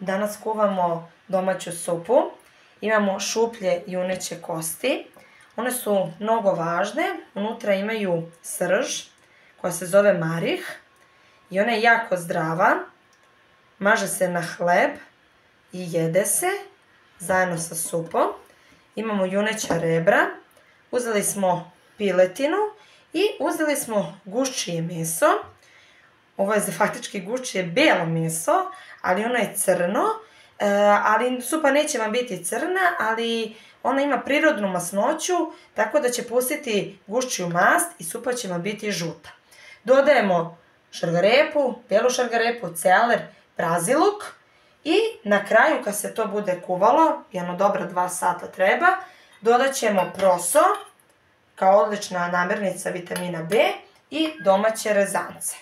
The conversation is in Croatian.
Danas kuvamo domaću supu. Imamo šuplje juneće kosti. One su mnogo važne. Unutra imaju srž koja se zove marih i ona je jako zdrava. Maže se na hleb i jede se zajedno sa supom. Imamo juneća rebra. Uzeli smo piletinu i uzeli smo guščije meso. Ovo je faktički guščije bijelo meso, ali ono je crno. Ali supa neće vam biti crna, ali ona ima prirodnu masnoću, tako da će pustiti guščiju mast i supa će vam biti žuta. Dodajemo šargarepu, bijelu šargarepu, celer, praziluk i na kraju kad se to bude kuvalo, jedno dobra 2 sata treba, dodat ćemo proso kao odlična namirnica vitamina B i domaće rezance.